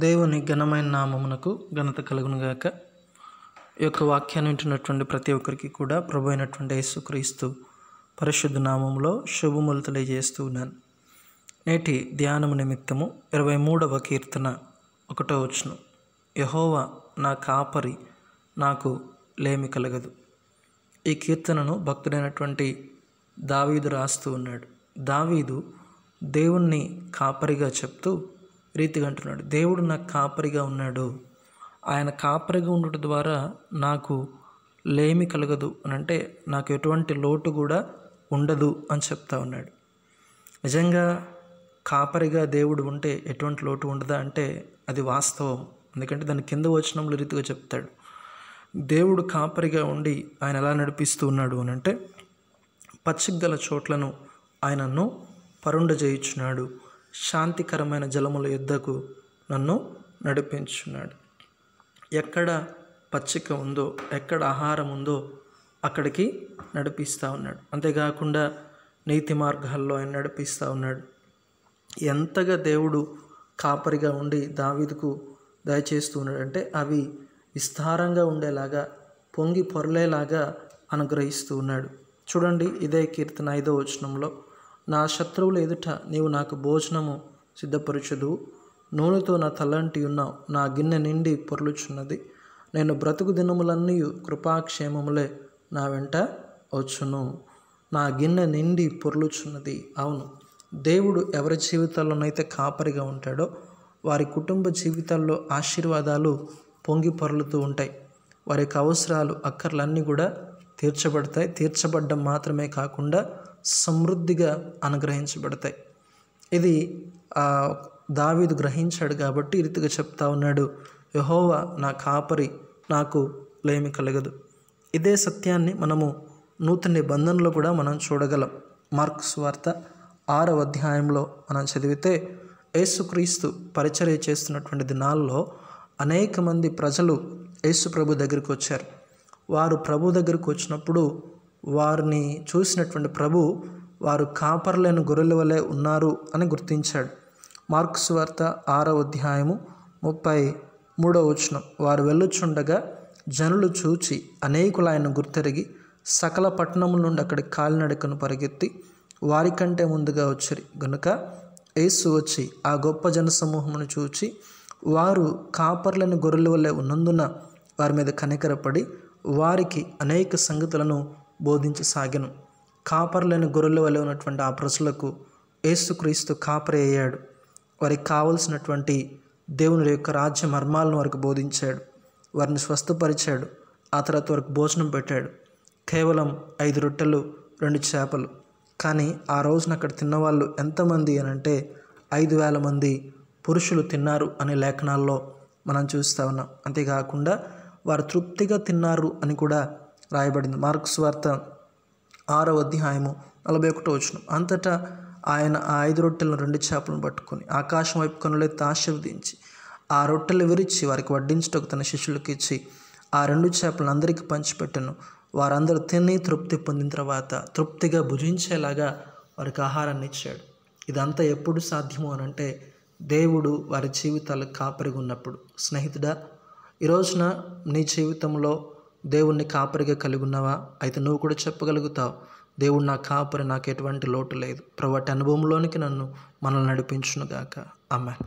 దేవుని ఘనమైన నామమునకు ఘనత కలుగునుగాక. ఈ యొక్క వాక్యాన్ని వింటున్నటువంటి ప్రతి ఒక్కరికి కూడా ప్రభు అయినటువంటి యేసుక్రీస్తు పరిశుద్ధ నామములో శుభములు తెలియజేస్తూ ఉన్నాను. నేటి ధ్యానము నిమిత్తము 23వ కీర్తన 1వ వచనం. యెహోవా నా కాపరి, నాకు లేమి కలగదు. ఈ కీర్తనను భక్తుడైనటువంటి దావీదు రాస్తూ ఉన్నాడు. దావీదు దేవుణ్ణి కాపరిగా చెప్తూ రీతిగా అంటున్నాడు, దేవుడు నాకు కాపరిగా ఉన్నాడు, ఆయన కాపరిగా ఉండటం ద్వారా నాకు లేమి కలగదు అని అంటే నాకు ఎటువంటి లోటు కూడా ఉండదు అని చెప్తా ఉన్నాడు. నిజంగా కాపరిగా దేవుడు ఉంటే ఎటువంటి లోటు ఉండదా అంటే అది వాస్తవం. ఎందుకంటే దాని కింద వచనంలో రీతిగా చెప్తాడు, దేవుడు కాపరిగా ఉండి ఆయన ఎలా నడిపిస్తూ ఉన్నాడు అని అంటే పచ్చిగల చోట్లను ఆయనను పరుండజేయుచున్నాడు, శాంతికరమైన జలముల యొద్దకు నన్ను నడిపించున్నాడు. ఎక్కడ పచ్చిక ఉందో, ఎక్కడ ఆహారం ఉందో అక్కడికి నడిపిస్తూ ఉన్నాడు. అంతేకాకుండా నీతి మార్గాల్లో ఆయన నడిపిస్తూ ఉన్నాడు. ఎంతగా దేవుడు కాపరిగా ఉండి దావీదుకు దయచేస్తూ ఉన్నాడంటే అవి విస్తారంగా ఉండేలాగా, పొంగి పొరలేలాగా అనుగ్రహిస్తూ ఉన్నాడు. చూడండి, ఇదే కీర్తన 5వ వచనంలో, నా శత్రువుల ఎదుట నీవు నాకు భోజనము సిద్ధపరచుదువు, నూనెతో నా తలంటి ఉన్నావు, నా గిన్నె నిండి పొర్లుచున్నది, నేను బ్రతుకు దినములన్నీ కృపాక్షేమములే నా వెంట వచ్చును. నా గిన్నె నిండి పొర్లుచున్నది. అవును, దేవుడు ఎవరి జీవితాల్లోనైతే కాపరిగా ఉంటాడో వారి కుటుంబ జీవితాల్లో ఆశీర్వాదాలు పొంగి పొర్లుతూ ఉంటాయి. వారి యొక్క అవసరాలు, అక్కర్లన్నీ కూడా తీర్చబడతాయి. తీర్చబడ్డం మాత్రమే కాకుండా సమృద్ధిగా అనుగ్రహించబడతాయి. ఇది దావీదు గ్రహించాడు కాబట్టి ఈ రీతిగా చెప్తా ఉన్నాడు, యెహోవా నా కాపరి, నాకు లేమి కలగదు. ఇదే సత్యాన్ని మనము నూతన నిబంధనలో కూడా మనం చూడగలం. మార్కు సువార్త 6వ అధ్యాయంలో మనం చదివితే, యేసుక్రీస్తు పరిచర్య చేస్తున్నటువంటి దినాల్లో అనేక మంది ప్రజలు యేసు ప్రభు దగ్గరికి వచ్చారు. వారు ప్రభు దగ్గరికి వచ్చినప్పుడు వారిని చూసినటువంటి ప్రభు వారు కాపర్లేని గొర్రెల వలె ఉన్నారు అని గుర్తించాడు. మార్కు సువార్త 6వ అధ్యాయము 33వ వచనం, వారు వెళ్ళుచుండగా జనులు చూచి అనేకులు ఆయన గుర్తెరిగి సకల పట్టణముల నుండి అక్కడి కాలినడకను పరిగెత్తి వారికంటే ముందుగా వచ్చిరి గనుక యేసు వచ్చి ఆ గొప్ప జనసమూహమును చూచి వారు కాపర్లేని గొర్రెల వలె ఉన్నందున వారి మీద కనికరపడి వారికి అనేక సంగతులను బోధించసాగెను. కాపర్లేని గొర్రెల వలె ఉన్నటువంటి ఆ ప్రజలకు యేసుక్రీస్తు కాపరి అయ్యాడు. వారికి కావలసినటువంటి దేవుని యొక్క రాజ్య మర్మాలను వారికి బోధించాడు, వారిని స్వస్థపరిచాడు, ఆ తర్వాత వారికి భోజనం పెట్టాడు. కేవలం 5 రొట్టెలు 2 చేపలు. కానీ ఆ రోజున అక్కడ తిన్నవాళ్ళు ఎంతమంది అని అంటే 5,000 మంది పురుషులు తిన్నారు అనే లేఖనాల్లో మనం చూస్తూ ఉన్నాం. అంతేకాకుండా వారు తృప్తిగా తిన్నారు అని కూడా రాయబడింది. మార్కు సువార్త 6వ అధ్యాయము 41వ వచనం, అంతటా ఆయన ఆ 5 రొట్టెలను 2 చేపలను పట్టుకొని ఆకాశం వైపు కనులెత్తి ఆశీర్వదించి ఆ రొట్టెలు విరిచి వారికి వడ్డించుటకు తన శిష్యులకు ఇచ్చి ఆ 2 చేపలను అందరికీ పంచిపెట్టెను. వారందరూ తిని తృప్తి పొందిన తర్వాత తృప్తిగా భుజించేలాగా వారికి ఆహారాన్ని ఇచ్చాడు. ఇదంతా ఎప్పుడు సాధ్యము అని అంటే దేవుడు వారి జీవితాలకు కాపరిగా ఉన్నప్పుడు. స్నేహితుడా, ఈ రోజున నీ జీవితంలో దేవుణ్ణి కాపరిగా కలిగి ఉన్నావా? అయితే నువ్వు కూడా చెప్పగలుగుతావు, దేవుడు నా కాపరి, నాకు ఎటువంటి లోటు లేదు. ప్రభువు అనుభవంలోనికి మనల్ని నడిపించునుగాక. ఆమేన్.